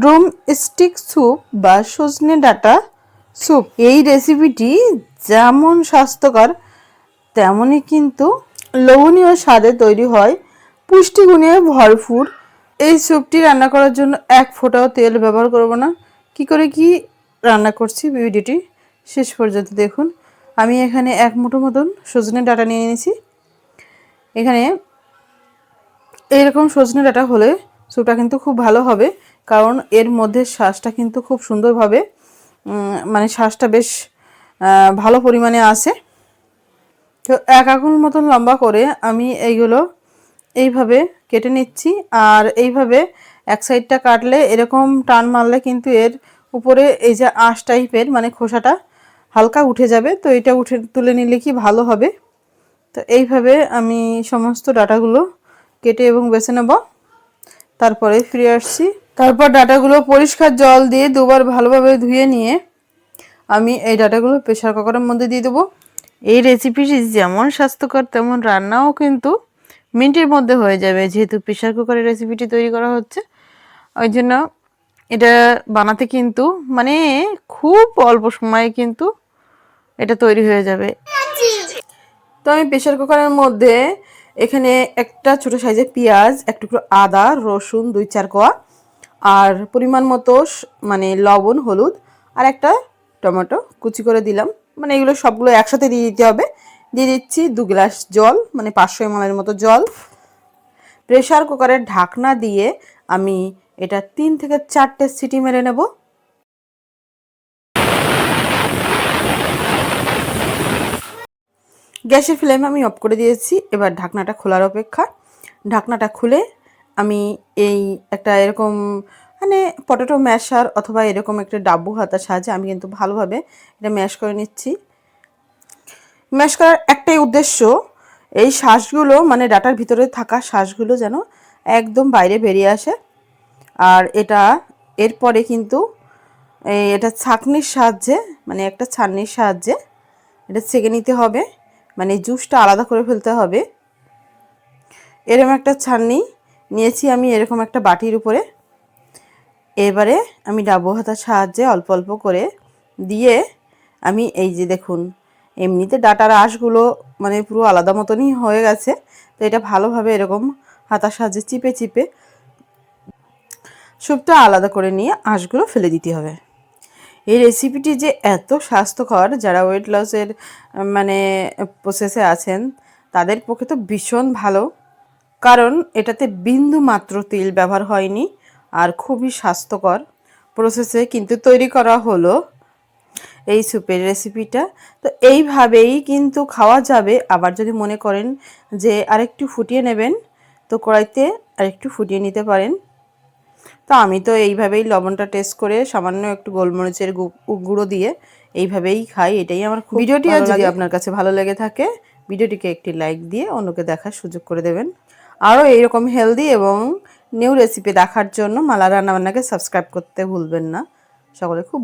Drum stick soup বা সজনে ডাঁটা স্যুপ। এই রেসিপিটি যেমন স্বাস্থ্যকর তেমনই কিন্তু লোভনীয় স্বাদে তৈরি হয়, পুষ্টিগুণে ভরপুর। এই স্যুপটি রান্না করার জন্য এক ফোঁটাও তেল ব্যবহার করব না। কি করে কি রান্না করছি ভিডিওটি শেষ পর্যন্ত দেখুন। আমি এখানে এক মুঠো মতন সজনে ডাঁটা নিয়ে নিয়েছি। এখানে এইরকম সজনে ডাঁটা হলে স্যুপটা কিন্তু খুব ভালো হবে, কারণ এর মধ্যে শ্বাসটা কিন্তু খুব সুন্দরভাবে মানে শ্বাসটা বেশ ভালো পরিমাণে আসে। তো এক আঙুল মতন লম্বা করে আমি এইগুলো এইভাবে কেটে নিচ্ছি। আর এইভাবে এক সাইডটা কাটলে এরকম টান মারলে কিন্তু এর উপরে এই যে আঁশ টাইপের মানে খোসাটা হালকা উঠে যাবে। তো এটা তুলে নিলে কি ভালো হবে। তো এইভাবে আমি সমস্ত ডাটাগুলো কেটে এবং বেছে নেব। তারপরে ফিরে আসছি। তারপর ডাটাগুলো পরিষ্কার জল দিয়ে দুবার ভালোভাবে ধুয়ে নিয়ে আমি এই ডাটাগুলো প্রেসার কুকারের মধ্যে দিয়ে দেবো। এই রেসিপিটি যেমন স্বাস্থ্যকর তেমন রান্নাও কিন্তু মিনিটের মধ্যে হয়ে যাবে, যেহেতু প্রেসার কুকারে রেসিপিটি তৈরি করা হচ্ছে। ওই জন্য এটা বানাতে কিন্তু মানে খুব অল্প সময়ে কিন্তু এটা তৈরি হয়ে যাবে। তো আমি প্রেসার কুকারের মধ্যে এখানে একটা ছোটো সাইজের পেঁয়াজ, এক টুকরো আদা, রসুন 2-4 কোয়া, আর পরিমাণ মতো মানে লবণ, হলুদ, আর একটা টমেটো কুচি করে দিলাম। মানে এগুলো সবগুলো একসাথে দিয়ে দিতে হবে। দিয়ে দিচ্ছি 2 গ্লাস জল, মানে 500 ml মতো জল। প্রেসার কুকারের ঢাকনা দিয়ে আমি এটা 3 থেকে 4টে সিটি মেরে নেব। গ্যাসের ফ্লেম আমি অফ করে দিয়েছি। এবার ঢাকনাটা খোলার অপেক্ষা। ঢাকনাটা খুলে আমি এই একটা এরকম মানে পটেটো ম্যাশার অথবা এরকম একটা ডাব্বু হাতার সাহায্যে আমি কিন্তু ভালোভাবে এটা ম্যাশ করে নিচ্ছি। ম্যাশ করার একটাই উদ্দেশ্য, এই শ্বাসগুলো মানে ডাটার ভিতরে থাকা শ্বাসগুলো যেন একদম বাইরে বেরিয়ে আসে। আর এটা এরপরে কিন্তু এটা ছাঁকনির সাহায্যে মানে একটা ছাঁকনির সাহায্যে এটা ছেঁকে নিতে হবে, মানে জুসটা আলাদা করে ফেলতে হবে। এরকম একটা ছাঁকনি নিয়েছি আমি এরকম একটা বাটির উপরে। এবারে আমি ডাব্বু হাতার সাহায্যে অল্প অল্প করে দিয়ে আমি এই যে দেখুন এমনিতে ডাটার আঁশগুলো মানে পুরো আলাদা মতনই হয়ে গেছে। তো এটা ভালোভাবে এরকম হাতার সাহায্যে চিপে চিপে স্যুপটা আলাদা করে নিয়ে আঁশগুলো ফেলে দিতে হবে। এই রেসিপিটি যে এত স্বাস্থ্যকর, যারা ওয়েট লসের মানে প্রসেসে আছেন তাদের পক্ষে তো ভীষণ ভালো, কারণ এটাতে বিন্দু মাত্র তেল ব্যবহার হয়নি আর খুবই স্বাস্থ্যকর প্রসেসে কিন্তু তৈরি করা হলো এই স্যুপের রেসিপিটা। তো এইভাবেই কিন্তু খাওয়া যাবে। আবার যদি মনে করেন যে আরেকটু ফুটিয়ে নেবেন তো কড়াইতে আরেকটু ফুটিয়ে নিতে পারেন। তো আমি তো এইভাবেই লবণটা টেস্ট করে সামান্য একটু গোলমরিচের গুঁড়ো দিয়ে এইভাবেই খাই। এটাই আমার খুব ভিডিওটি যদি আপনার কাছে ভালো লেগে থাকে ভিডিওটিকে একটি লাইক দিয়ে অন্যকে দেখার সুযোগ করে দেবেন। আরও এইরকম হেলদি এবং নিউ রেসিপি দেখার জন্য মালা রান্নাবান্নাকে সাবস্ক্রাইব করতে ভুলবেন না। সকলে খুব ভালো